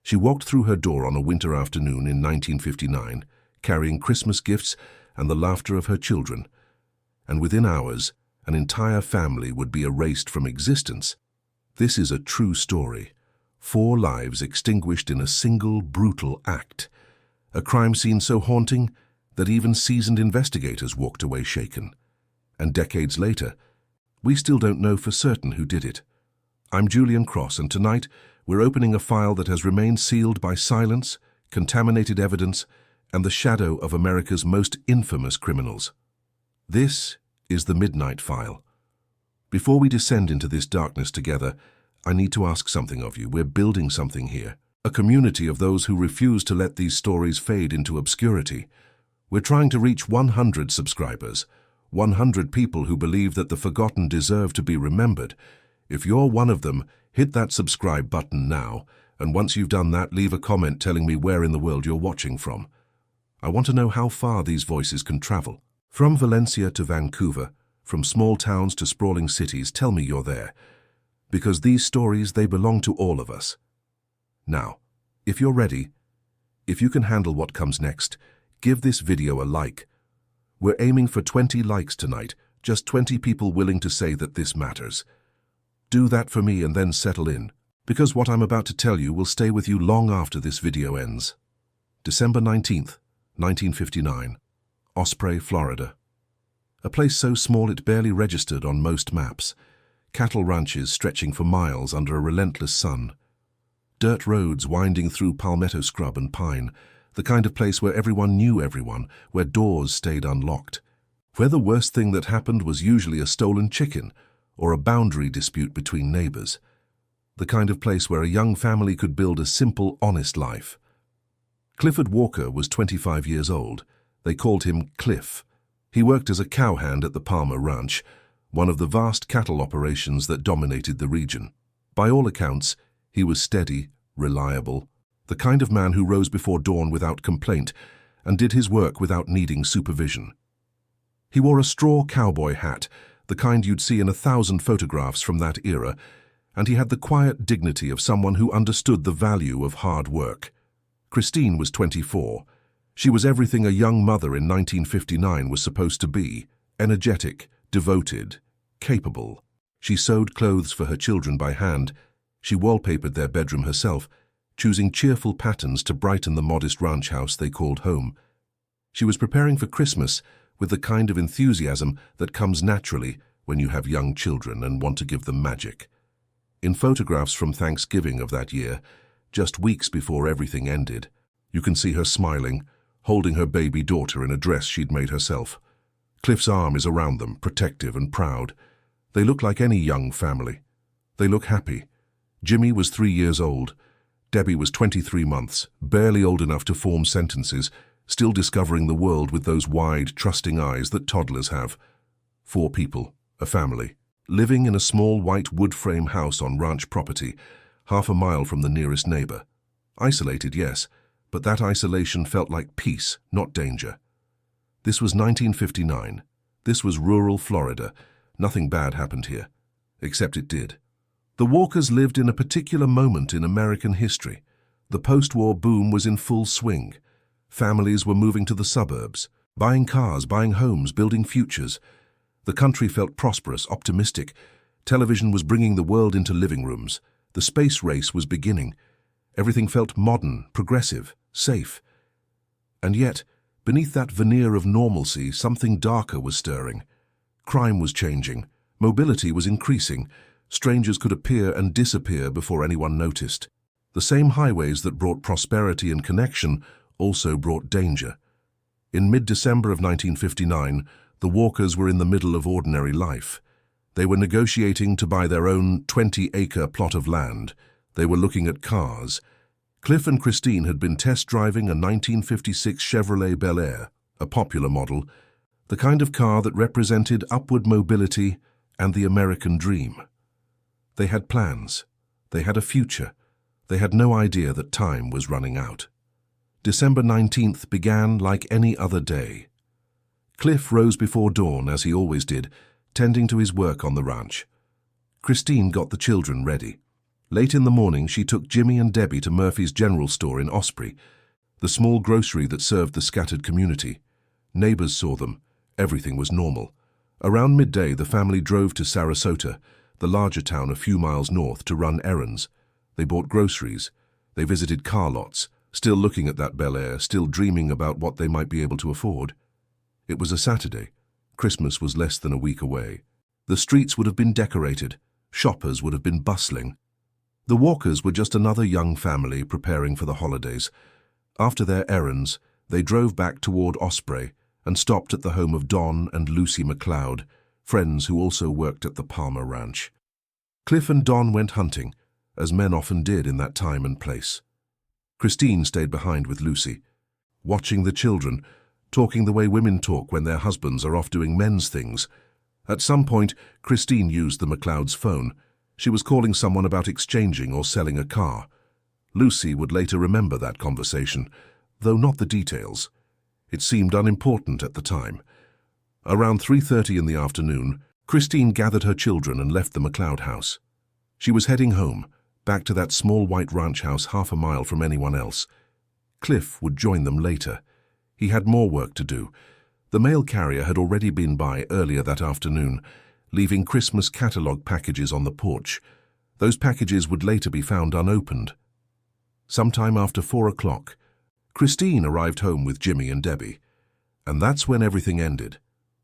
She walked through her door on a winter afternoon in 1959, carrying Christmas gifts and the laughter of her children. And within hours, an entire family would be erased from existence. This is a true story. 4 lives extinguished in a single brutal act. A crime scene so haunting that even seasoned investigators walked away shaken. And decades later, we still don't know for certain who did it. I'm Julian Cross, and tonight we're opening a file that has remained sealed by silence, contaminated evidence, and the shadow of America's most infamous criminals. This is the Midnight File. Before we descend into this darkness together, I need to ask something of you. We're building something here, a community of those who refuse to let these stories fade into obscurity. We're trying to reach 100 subscribers, 100 people who believe that the forgotten deserve to be remembered. If you're one of them, hit that subscribe button now, and once you've done that, leave a comment telling me where in the world you're watching from. I want to know how far these voices can travel. From Valencia to Vancouver, from small towns to sprawling cities, tell me you're there. Because these stories, they belong to all of us. Now, if you're ready, if you can handle what comes next, give this video a like. We're aiming for 20 likes tonight, just 20 people willing to say that this matters. Do that for me and then settle in, because what I'm about to tell you will stay with you long after this video ends. December 19th, 1959, Osprey, Florida. A place so small it barely registered on most maps. Cattle ranches stretching for miles under a relentless sun. Dirt roads winding through palmetto scrub and pine, the kind of place where everyone knew everyone, where doors stayed unlocked. Where the worst thing that happened was usually a stolen chicken or a boundary dispute between neighbors. The kind of place where a young family could build a simple, honest life. Clifford Walker was 25 years old. They called him Cliff. He worked as a cowhand at the Palmer Ranch, one of the vast cattle operations that dominated the region. By all accounts, he was steady, reliable, the kind of man who rose before dawn without complaint and did his work without needing supervision. He wore a straw cowboy hat, the kind you'd see in 1,000 photographs from that era, and he had the quiet dignity of someone who understood the value of hard work. Christine was 24. She was everything a young mother in 1959 was supposed to be: energetic, devoted, capable. She sewed clothes for her children by hand. She wallpapered their bedroom herself, choosing cheerful patterns to brighten the modest ranch house they called home. She was preparing for Christmas with the kind of enthusiasm that comes naturally when you have young children and want to give them magic. In photographs from Thanksgiving of that year, just weeks before everything ended, you can see her smiling, holding her baby daughter in a dress she'd made herself. Cliff's arm is around them, protective and proud. They look like any young family. They look happy. Jimmie was 3 years old. Debbie was 23 months, barely old enough to form sentences, still discovering the world with those wide, trusting eyes that toddlers have. 4 people, a family, living in a small white wood frame house on ranch property, half a mile from the nearest neighbor. Isolated, yes, but that isolation felt like peace, not danger. This was 1959. This was rural Florida. Nothing bad happened here, except it did. The Walkers lived in a particular moment in American history. The post-war boom was in full swing. Families were moving to the suburbs, buying cars, buying homes, building futures. The country felt prosperous, optimistic. Television was bringing the world into living rooms. The space race was beginning. Everything felt modern, progressive, safe. And yet, beneath that veneer of normalcy, something darker was stirring. Crime was changing. Mobility was increasing. Strangers could appear and disappear before anyone noticed. The same highways that brought prosperity and connection also brought danger. In mid-December of 1959, the Walkers were in the middle of ordinary life. They were negotiating to buy their own 20-acre plot of land. They were looking at cars. Cliff and Christine had been test driving a 1956 Chevrolet Bel Air, a popular model, the kind of car that represented upward mobility and the American dream. They had plans. They had a future. They had no idea that time was running out. December 19th began like any other day. Cliff rose before dawn, as he always did, tending to his work on the ranch. Christine got the children ready. Late in the morning, she took Jimmie and Debbie to Murphy's General Store in Osprey, the small grocery that served the scattered community. Neighbors saw them. Everything was normal. Around midday, the family drove to Sarasota, the larger town a few miles north, to run errands. They bought groceries. They visited car lots, still looking at that Bel Air, still dreaming about what they might be able to afford. It was a Saturday. Christmas was less than a week away. The streets would have been decorated. Shoppers would have been bustling. The Walkers were just another young family preparing for the holidays. After their errands, they drove back toward Osprey and stopped at the home of Don and Lucy McLeod, friends who also worked at the Palmer Ranch. Cliff and Don went hunting, as men often did in that time and place. Christine stayed behind with Lucy, watching the children, talking the way women talk when their husbands are off doing men's things. At some point, Christine used the McLeod's phone. She was calling someone about exchanging or selling a car. Lucy would later remember that conversation, though not the details. It seemed unimportant at the time. Around 3:30 in the afternoon, Christine gathered her children and left the McLeod house. She was heading home, back to that small white ranch house half a mile from anyone else. Cliff would join them later. He had more work to do. The mail carrier had already been by earlier that afternoon, leaving Christmas catalog packages on the porch. Those packages would later be found unopened. Sometime after 4 o'clock, Christine arrived home with Jimmie and Debbie. And that's when everything ended.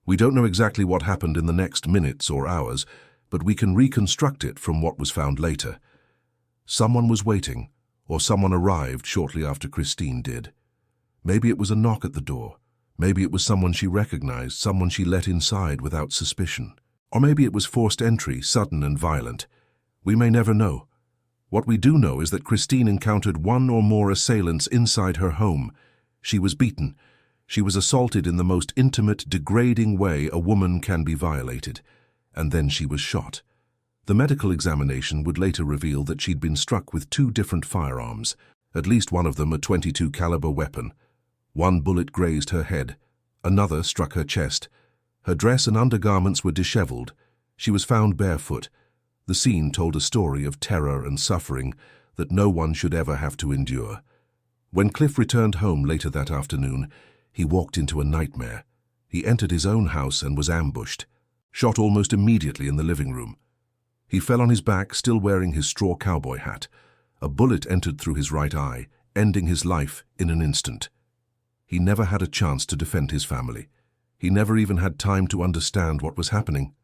We don't know exactly what happened in the next minutes or hours, but we can reconstruct it from what was found later. Someone was waiting, or someone arrived shortly after Christine did. Maybe it was a knock at the door. Maybe it was someone she recognized, someone she let inside without suspicion. Or maybe it was forced entry, sudden and violent. We may never know. What we do know is that Christine encountered one or more assailants inside her home. She was beaten. She was assaulted in the most intimate, degrading way a woman can be violated. And then she was shot. The medical examination would later reveal that she'd been struck with 2 different firearms, at least one of them a .22 caliber weapon. One bullet grazed her head. Another struck her chest. Her dress and undergarments were disheveled. She was found barefoot. The scene told a story of terror and suffering that no one should ever have to endure. When Cliff returned home later that afternoon, he walked into a nightmare. He entered his own house and was ambushed, shot almost immediately in the living room. He fell on his back, still wearing his straw cowboy hat. A bullet entered through his right eye, ending his life in an instant. He never had a chance to defend his family. He never even had time to understand what was happening.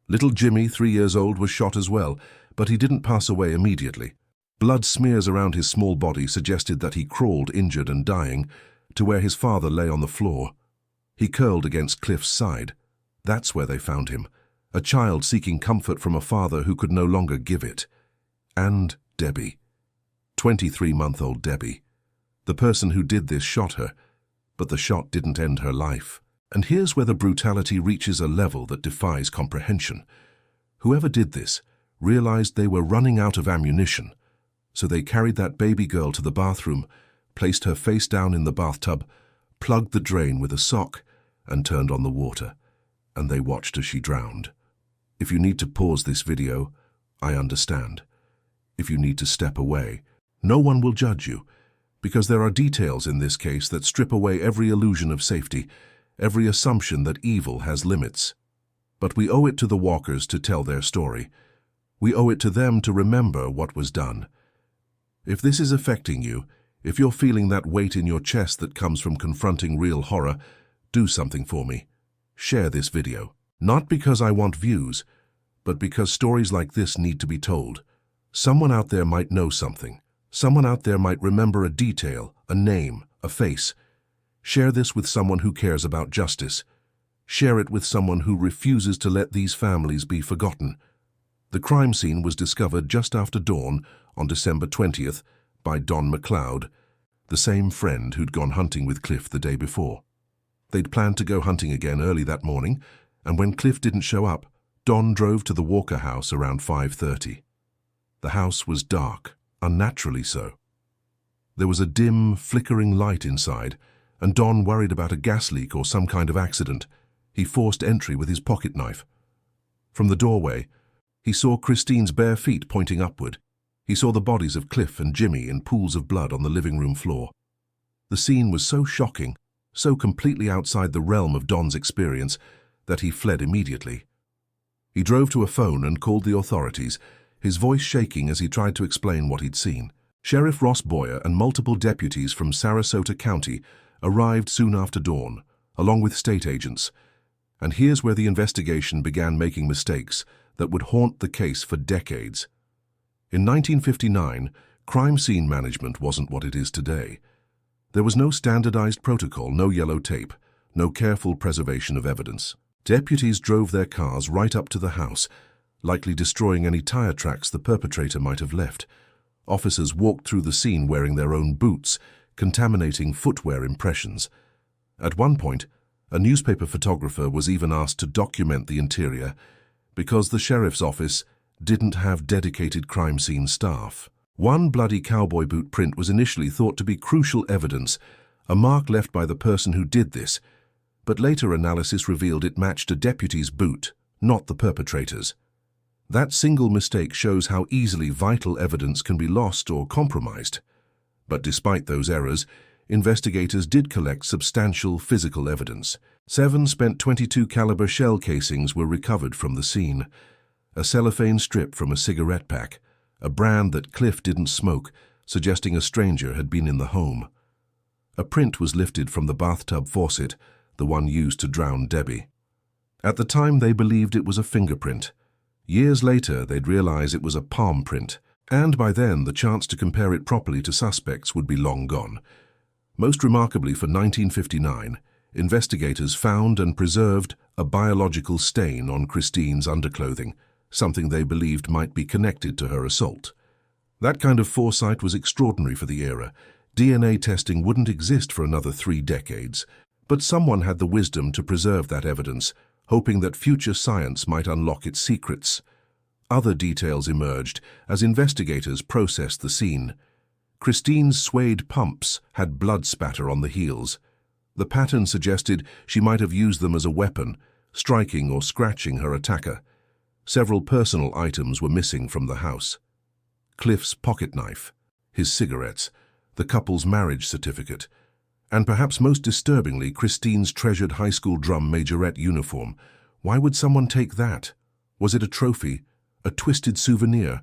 Little Jimmie, 3 years old, was shot as well, but he didn't pass away immediately. Blood smears around his small body suggested that he crawled, injured and dying, to where his father lay on the floor. He curled against Cliff's side. That's where they found him, a child seeking comfort from a father who could no longer give it. And Debbie. 23-month-old Debbie. The person who did this shot her, but the shot didn't end her life. And here's where the brutality reaches a level that defies comprehension. Whoever did this realized they were running out of ammunition, so they carried that baby girl to the bathroom, placed her face down in the bathtub, plugged the drain with a sock, and turned on the water. And they watched as she drowned. If you need to pause this video, I understand. If you need to step away, no one will judge you, because there are details in this case that strip away every illusion of safety, every assumption that evil has limits. But we owe it to the Walkers to tell their story. We owe it to them to remember what was done. If this is affecting you, if you're feeling that weight in your chest that comes from confronting real horror, do something for me. Share this video. Not because I want views, but because stories like this need to be told. Someone out there might know something. Someone out there might remember a detail, a name, a face. Share this with someone who cares about justice. Share it with someone who refuses to let these families be forgotten. The crime scene was discovered just after dawn on December 20th by Don McLeod, the same friend who'd gone hunting with Cliff the day before. They'd planned to go hunting again early that morning, and when Cliff didn't show up, Don drove to the Walker house around 5:30. The house was dark, unnaturally so. There was a dim, flickering light inside, and Don worried about a gas leak or some kind of accident. He forced entry with his pocket knife. From the doorway, he saw Christine's bare feet pointing upward. He saw the bodies of Cliff and Jimmie in pools of blood on the living room floor. The scene was so shocking, so completely outside the realm of Don's experience, that he fled immediately. He drove to a phone and called the authorities, his voice shaking as he tried to explain what he'd seen. Sheriff Ross Boyer and multiple deputies from Sarasota County arrived soon after dawn, along with state agents. And here's where the investigation began making mistakes that would haunt the case for decades. In 1959, crime scene management wasn't what it is today. There was no standardized protocol, no yellow tape, no careful preservation of evidence. Deputies drove their cars right up to the house, likely destroying any tire tracks the perpetrator might have left. Officers walked through the scene wearing their own boots, contaminating footwear impressions. At one point, a newspaper photographer was even asked to document the interior because the sheriff's office didn't have dedicated crime scene staff. One bloody cowboy boot print was initially thought to be crucial evidence, a mark left by the person who did this, but later analysis revealed it matched a deputy's boot, not the perpetrator's. That single mistake shows how easily vital evidence can be lost or compromised. But despite those errors, investigators did collect substantial physical evidence. 7 spent .22 caliber shell casings were recovered from the scene. A cellophane strip from a cigarette pack, a brand that Cliff didn't smoke, suggesting a stranger had been in the home. A print was lifted from the bathtub faucet, the one used to drown Debbie. At the time, they believed it was a fingerprint. Years later, they'd realize it was a palm print, and by then the chance to compare it properly to suspects would be long gone. Most remarkably for 1959, investigators found and preserved a biological stain on Christine's underclothing, something they believed might be connected to her assault. That kind of foresight was extraordinary for the era. DNA testing wouldn't exist for another 3 decades, but someone had the wisdom to preserve that evidence, hoping that future science might unlock its secrets. Other details emerged as investigators processed the scene. Christine's suede pumps had blood spatter on the heels. The pattern suggested she might have used them as a weapon, striking or scratching her attacker. Several personal items were missing from the house. Cliff's pocket knife, his cigarettes, the couple's marriage certificate, and perhaps most disturbingly, Christine's treasured high school drum majorette uniform. Why would someone take that? Was it a trophy, a twisted souvenir,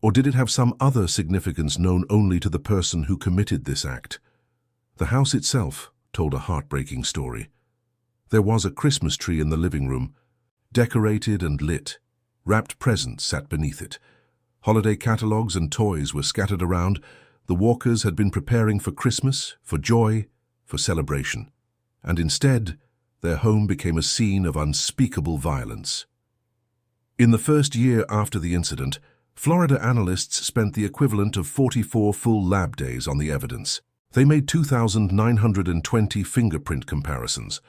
or did it have some other significance known only to the person who committed this act? The house itself told a heartbreaking story. There was a Christmas tree in the living room, decorated and lit. Wrapped presents sat beneath it. Holiday catalogs and toys were scattered around. The Walkers had been preparing for Christmas, for joy, for celebration. And instead, their home became a scene of unspeakable violence. In the first year after the incident, Florida analysts spent the equivalent of 44 full lab days on the evidence. They made 2,920 fingerprint comparisons.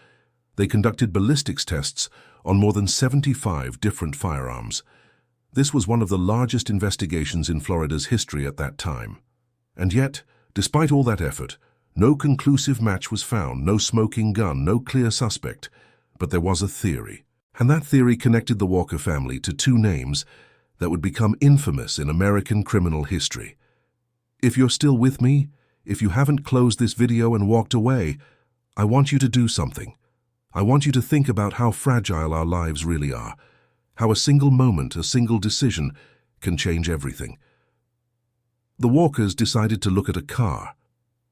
They conducted ballistics tests on more than 75 different firearms. This was one of the largest investigations in Florida's history at that time. And yet, despite all that effort, no conclusive match was found, no smoking gun, no clear suspect. But there was a theory. And that theory connected the Walker family to 2 names that would become infamous in American criminal history. If you're still with me, if you haven't closed this video and walked away, I want you to do something. I want you to think about how fragile our lives really are, how a single moment, a single decision can change everything. The Walkers decided to look at a car.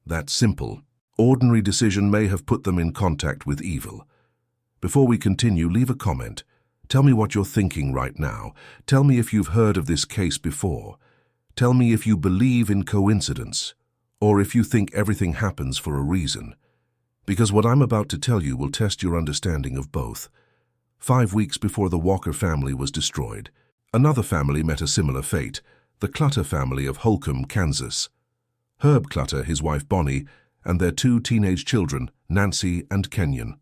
That simple, ordinary decision may have put them in contact with evil. Before we continue, leave a comment. Tell me what you're thinking right now. Tell me if you've heard of this case before. Tell me if you believe in coincidence, or if you think everything happens for a reason. Because what I'm about to tell you will test your understanding of both. 5 weeks before the Walker family was destroyed, another family met a similar fate, the Clutter family of Holcomb, Kansas. Herb Clutter, his wife Bonnie, and their 2 teenage children, Nancy and Kenyon.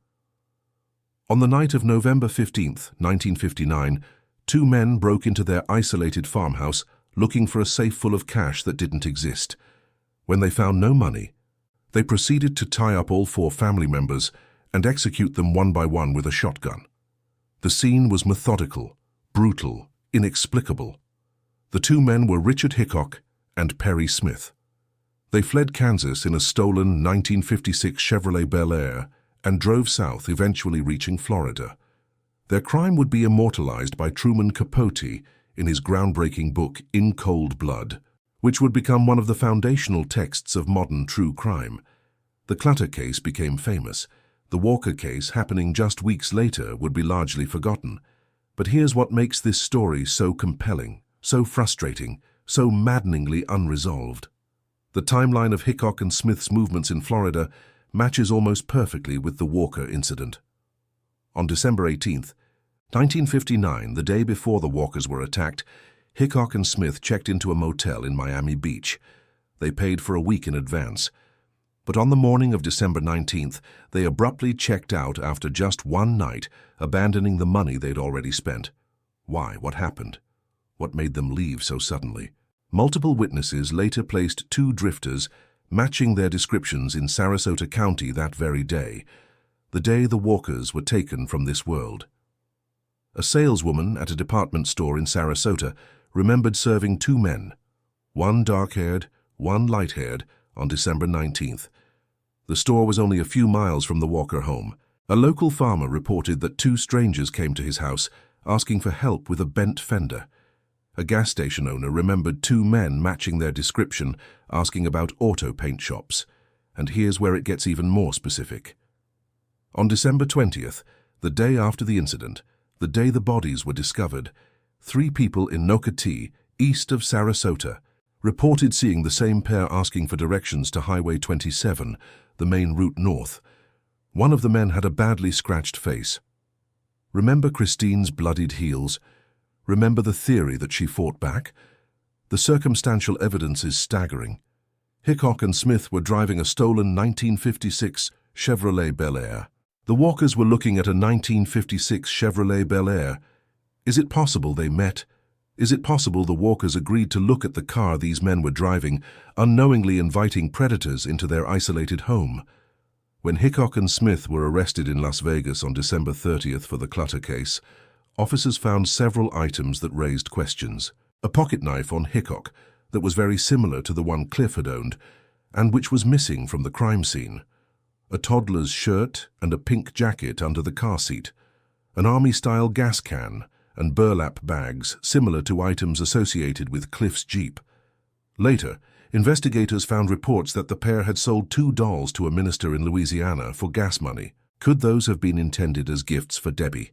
On the night of November 15th, 1959, 2 men broke into their isolated farmhouse looking for a safe full of cash that didn't exist. When they found no money, they proceeded to tie up all 4 family members and execute them one by one with a shotgun. The scene was methodical, brutal, inexplicable. The 2 men were Richard Hickok and Perry Smith. They fled Kansas in a stolen 1956 Chevrolet Bel Air and drove south, eventually reaching Florida. Their crime would be immortalized by Truman Capote in his groundbreaking book In Cold Blood, which would become one of the foundational texts of modern true crime. The Clutter case became famous. The Walker case, happening just weeks later, would be largely forgotten. But here's what makes this story so compelling, so frustrating, so maddeningly unresolved. The timeline of Hickok and Smith's movements in Florida matches almost perfectly with the Walker incident. On December 18th, 1959, the day before the Walkers were attacked, Hickok and Smith checked into a motel in Miami Beach. They paid for a week in advance. But on the morning of December 19th, they abruptly checked out after just one night, abandoning the money they'd already spent. Why? What happened? What made them leave so suddenly? Multiple witnesses later placed two drifters, matching their descriptions in Sarasota County that very day, the day the Walkers were taken from this world. A saleswoman at a department store in Sarasota remembered serving two men, one dark-haired, one light-haired, on December 19th. The store was only a few miles from the Walker home. A local farmer reported that two strangers came to his house asking for help with a bent fender. A gas station owner remembered two men matching their description asking about auto paint shops. And here's where it gets even more specific. On December 20th, the day after the incident, the day the bodies were discovered, 3 people in Nocatee, east of Sarasota, reported seeing the same pair asking for directions to Highway 27, the main route north. One of the men had a badly scratched face. Remember Christine's bloodied heels? Remember the theory that she fought back? The circumstantial evidence is staggering. Hickok and Smith were driving a stolen 1956 Chevrolet Bel Air. The Walkers were looking at a 1956 Chevrolet Bel Air. Is it possible they met? Is it possible the Walkers agreed to look at the car these men were driving, unknowingly inviting predators into their isolated home? When Hickok and Smith were arrested in Las Vegas on December 30th for the Clutter case, officers found several items that raised questions. A pocket knife on Hickok that was very similar to the one Clifford owned, and which was missing from the crime scene. A toddler's shirt and a pink jacket under the car seat. An army-style gas can and burlap bags similar to items associated with Cliff's Jeep. Later, investigators found reports that the pair had sold 2 dolls to a minister in Louisiana for gas money. Could those have been intended as gifts for Debbie?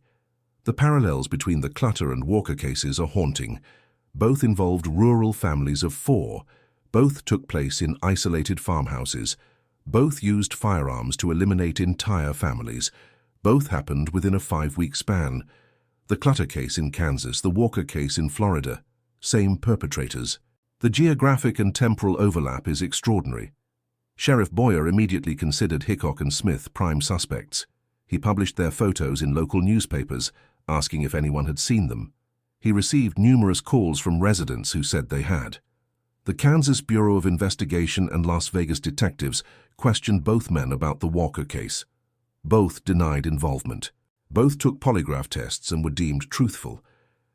The parallels between the Clutter and Walker cases are haunting. Both involved rural families of 4. Both took place in isolated farmhouses. Both used firearms to eliminate entire families. Both happened within a 5-week span. The Clutter case in Kansas, the Walker case in Florida. Same perpetrators. The geographic and temporal overlap is extraordinary. Sheriff Boyer immediately considered Hickok and Smith prime suspects. He published their photos in local newspapers, asking if anyone had seen them. He received numerous calls from residents who said they had. The Kansas Bureau of Investigation and Las Vegas detectives questioned both men about the Walker case. Both denied involvement. Both took polygraph tests and were deemed truthful.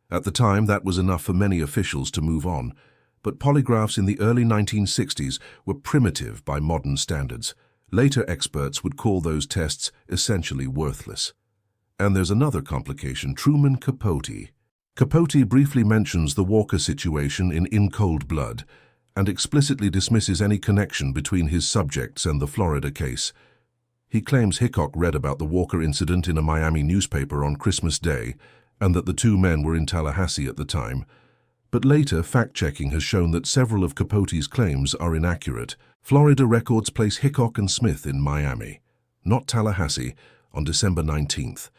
At the time, that was enough for many officials to move on, but polygraphs in the early 1960s were primitive by modern standards. Later experts would call those tests essentially worthless. And there's another complication: Truman Capote. Capote briefly mentions the Walker situation in Cold Blood and explicitly dismisses any connection between his subjects and the Florida case. He claims Hickok read about the Walker incident in a Miami newspaper on Christmas Day and that the 2 men were in Tallahassee at the time. But later, fact-checking has shown that several of Capote's claims are inaccurate. Florida records place Hickok and Smith in Miami, not Tallahassee, on December 19th.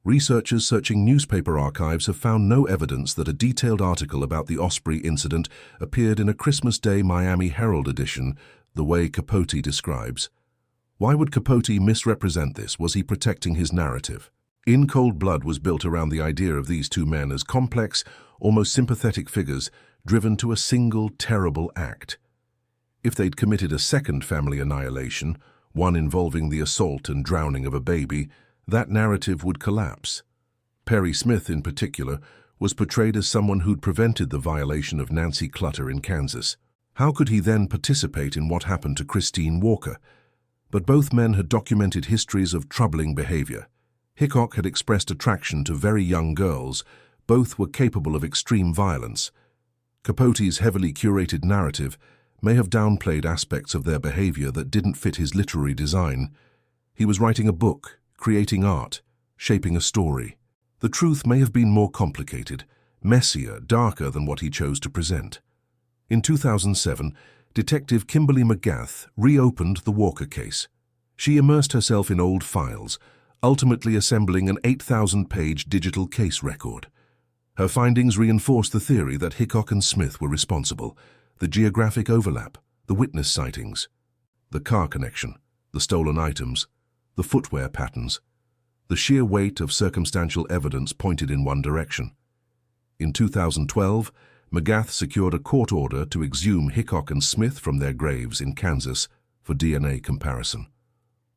Researchers searching newspaper archives have found no evidence that a detailed article about the Osprey incident appeared in a Christmas Day Miami Herald edition the way Capote describes. Why would Capote misrepresent this? Was he protecting his narrative? In Cold Blood was built around the idea of these 2 men as complex, almost sympathetic figures driven to a single terrible act. If they'd committed a second family annihilation, one involving the assault and drowning of a baby, that narrative would collapse. Perry Smith, in particular, was portrayed as someone who'd prevented the violation of Nancy Clutter in Kansas. How could he then participate in what happened to Christine Walker? But both men had documented histories of troubling behavior. Hickok had expressed attraction to very young girls. Both were capable of extreme violence. Capote's heavily curated narrative may have downplayed aspects of their behavior that didn't fit his literary design. He was writing a book, creating art, shaping a story. The truth may have been more complicated, messier, darker than what he chose to present. In 2007, Detective Kimberly McGath reopened the Walker case. She immersed herself in old files, ultimately assembling an 8,000-page digital case record. Her findings reinforced the theory that Hickok and Smith were responsible: the geographic overlap, the witness sightings, the car connection, the stolen items, the footwear patterns. The sheer weight of circumstantial evidence pointed in one direction. In 2012, McGath secured a court order to exhume Hickok and Smith from their graves in Kansas for DNA comparison.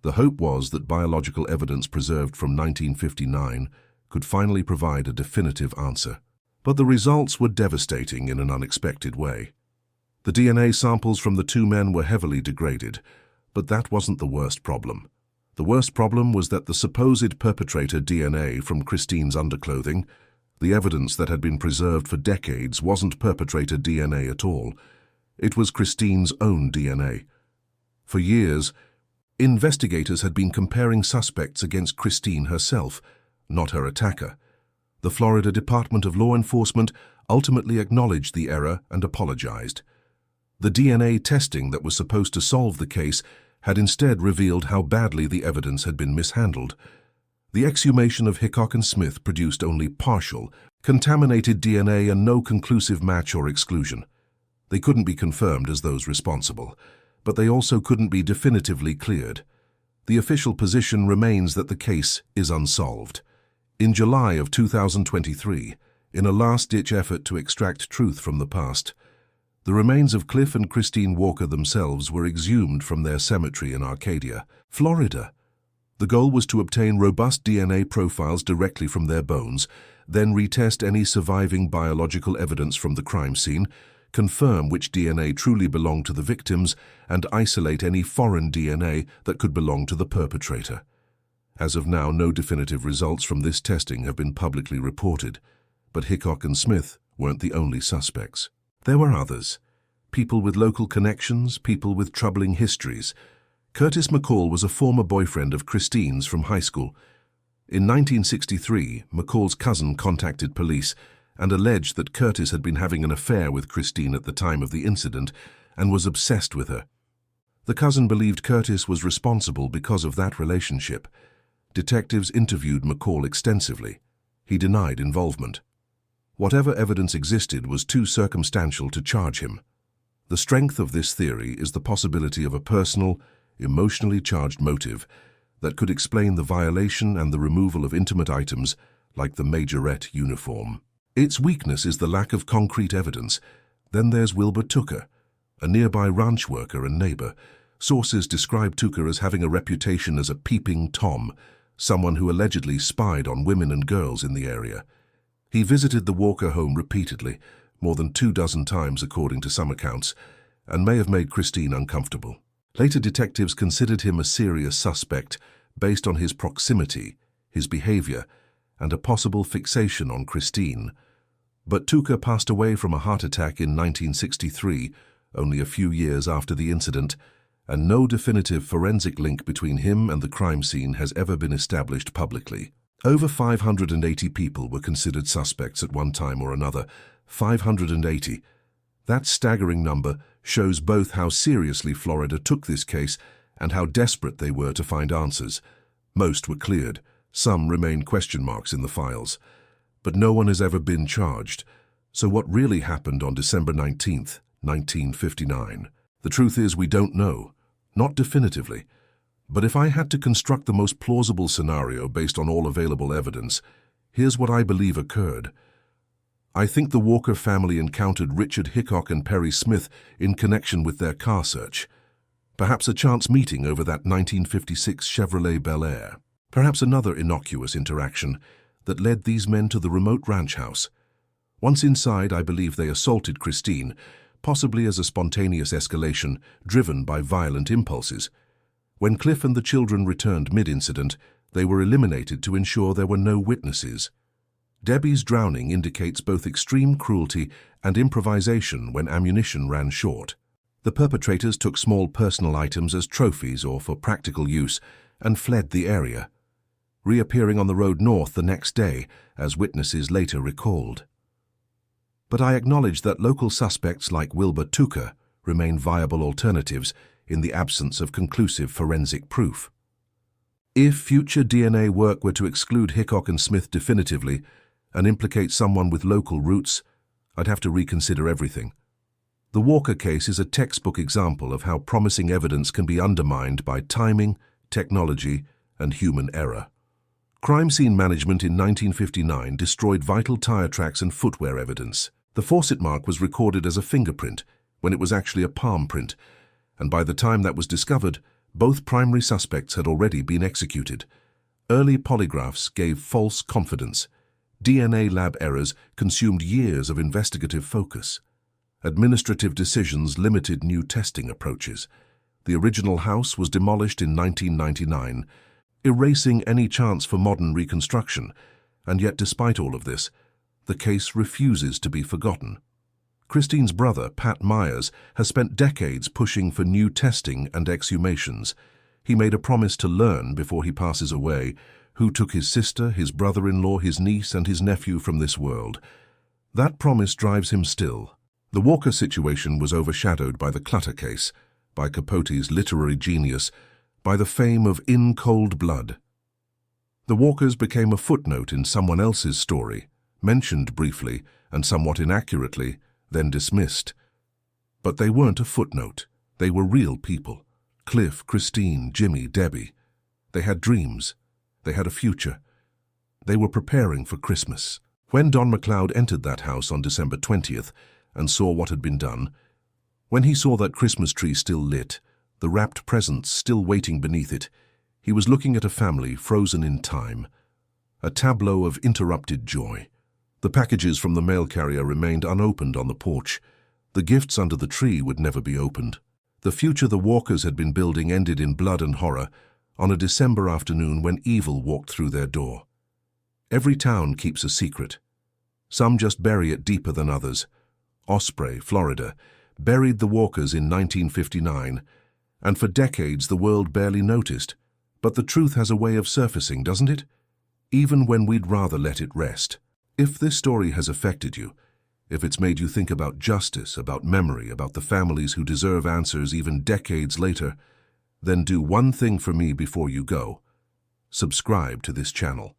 The hope was that biological evidence preserved from 1959 could finally provide a definitive answer. But the results were devastating in an unexpected way. The DNA samples from the two men were heavily degraded, but that wasn't the worst problem. The worst problem was that the supposed perpetrator DNA from Christine's underclothing, the evidence that had been preserved for decades, wasn't perpetrator DNA at all. It was Christine's own DNA. For years, investigators had been comparing suspects against Christine herself, not her attacker. The Florida Department of Law Enforcement ultimately acknowledged the error and apologized. The DNA testing that was supposed to solve the case had instead revealed how badly the evidence had been mishandled. The exhumation of Hickok and Smith produced only partial, contaminated DNA and no conclusive match or exclusion. They couldn't be confirmed as those responsible, but they also couldn't be definitively cleared. The official position remains that the case is unsolved. In July of 2023, in a last-ditch effort to extract truth from the past, the remains of Cliff and Christine Walker themselves were exhumed from their cemetery in Arcadia, Florida. The goal was to obtain robust DNA profiles directly from their bones, then retest any surviving biological evidence from the crime scene, confirm which DNA truly belonged to the victims, and isolate any foreign DNA that could belong to the perpetrator. As of now, no definitive results from this testing have been publicly reported, but Hickok and Smith weren't the only suspects. There were others. People with local connections, people with troubling histories. Curtis McCall was a former boyfriend of Christine's from high school. In 1963, McCall's cousin contacted police and alleged that Curtis had been having an affair with Christine at the time of the incident and was obsessed with her. The cousin believed Curtis was responsible because of that relationship. Detectives interviewed McCall extensively. He denied involvement. Whatever evidence existed was too circumstantial to charge him. The strength of this theory is the possibility of a personal, emotionally charged motive that could explain the violation and the removal of intimate items like the majorette uniform. Its weakness is the lack of concrete evidence. Then there's Wilbur Tooker, a nearby ranch worker and neighbor. Sources describe Tooker as having a reputation as a peeping Tom, someone who allegedly spied on women and girls in the area. He visited the Walker home repeatedly, more than 24 times according to some accounts, and may have made Christine uncomfortable. Later detectives considered him a serious suspect based on his proximity, his behavior, and a possible fixation on Christine. But Tooker passed away from a heart attack in 1963, only a few years after the incident, and no definitive forensic link between him and the crime scene has ever been established publicly. Over 580 people were considered suspects at one time or another. 580. That staggering number shows both how seriously Florida took this case and how desperate they were to find answers. Most were cleared. Some remain question marks in the files. But no one has ever been charged. So what really happened on December 19th, 1959? The truth is we don't know. Not definitively. But if I had to construct the most plausible scenario based on all available evidence, here's what I believe occurred. I think the Walker family encountered Richard Hickok and Perry Smith in connection with their car search. Perhaps a chance meeting over that 1956 Chevrolet Bel Air. Perhaps another innocuous interaction that led these men to the remote ranch house. Once inside, I believe they assaulted Christine, possibly as a spontaneous escalation driven by violent impulses. When Cliff and the children returned mid-incident, they were eliminated to ensure there were no witnesses. Debbie's drowning indicates both extreme cruelty and improvisation when ammunition ran short. The perpetrators took small personal items as trophies or for practical use and fled the area, reappearing on the road north the next day, as witnesses later recalled. But I acknowledge that local suspects like Wilbur Tucker remain viable alternatives in the absence of conclusive forensic proof. If future DNA work were to exclude Hickok and Smith definitively and implicate someone with local roots, I'd have to reconsider everything. The Walker case is a textbook example of how promising evidence can be undermined by timing, technology, and human error. Crime scene management in 1959 destroyed vital tire tracks and footwear evidence. The Fawcett mark was recorded as a fingerprint when it was actually a palm print, and by the time that was discovered, both primary suspects had already been executed. Early polygraphs gave false confidence. DNA lab errors consumed years of investigative focus. Administrative decisions limited new testing approaches. The original house was demolished in 1999, erasing any chance for modern reconstruction, and yet despite all of this, the case refuses to be forgotten. Christine's brother, Pat Myers, has spent decades pushing for new testing and exhumations. He made a promise to learn before he passes away who took his sister, his brother-in-law, his niece, and his nephew from this world. That promise drives him still. The Walker situation was overshadowed by the Clutter case, by Capote's literary genius, by the fame of In Cold Blood. The Walkers became a footnote in someone else's story, mentioned briefly and somewhat inaccurately, then dismissed. But they weren't a footnote. They were real people. Cliff, Christine, Jimmie, Debbie. They had dreams. They had a future. They were preparing for Christmas. When Don McLeod entered that house on December 20th and saw what had been done, when he saw that Christmas tree still lit, the wrapped presents still waiting beneath it, he was looking at a family frozen in time, a tableau of interrupted joy. The packages from the mail carrier remained unopened on the porch. The gifts under the tree would never be opened. The future the Walkers had been building ended in blood and horror on a December afternoon when evil walked through their door. Every town keeps a secret. Some just bury it deeper than others. Osprey, Florida, buried the Walkers in 1959, and for decades the world barely noticed. But the truth has a way of surfacing, doesn't it? Even when we'd rather let it rest. If this story has affected you, if it's made you think about justice, about memory, about the families who deserve answers even decades later, then do one thing for me before you go. Subscribe to this channel.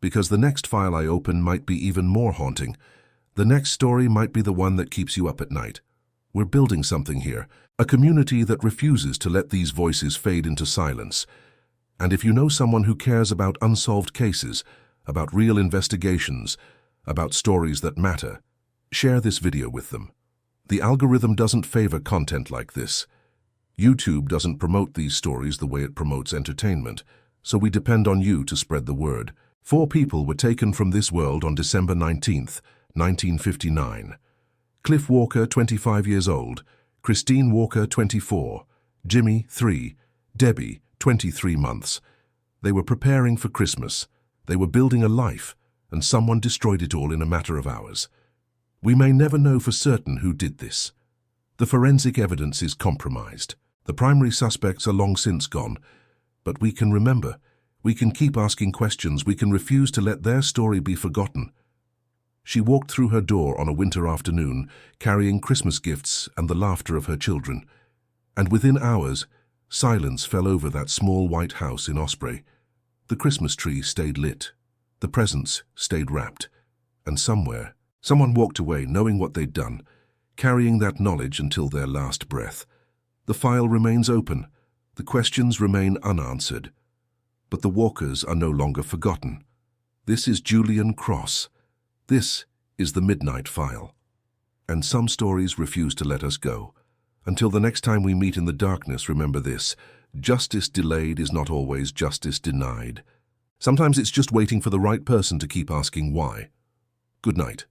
Because the next file I open might be even more haunting. The next story might be the one that keeps you up at night. We're building something here, a community that refuses to let these voices fade into silence. And if you know someone who cares about unsolved cases, about real investigations, about stories that matter, share this video with them. The algorithm doesn't favor content like this. YouTube doesn't promote these stories the way it promotes entertainment, so we depend on you to spread the word. 4 people were taken from this world on December 19th, 1959. Cliff Walker, 25 years old, Christine Walker, 24, Jimmie, 3, Debbie, 23 months. They were preparing for Christmas. They were building a life, and someone destroyed it all in a matter of hours. We may never know for certain who did this. The forensic evidence is compromised. The primary suspects are long since gone, but we can remember. We can keep asking questions. We can refuse to let their story be forgotten. She walked through her door on a winter afternoon, carrying Christmas gifts and the laughter of her children. And within hours, silence fell over that small white house in Osprey. The Christmas tree stayed lit. The presents stayed wrapped. And somewhere, someone walked away knowing what they'd done, carrying that knowledge until their last breath. The file remains open. The questions remain unanswered. But the Walkers are no longer forgotten. This is Julian Cross. This is the Midnight File. And some stories refuse to let us go. Until the next time we meet in the darkness, remember this: justice delayed is not always justice denied. Sometimes it's just waiting for the right person to keep asking why. Good night.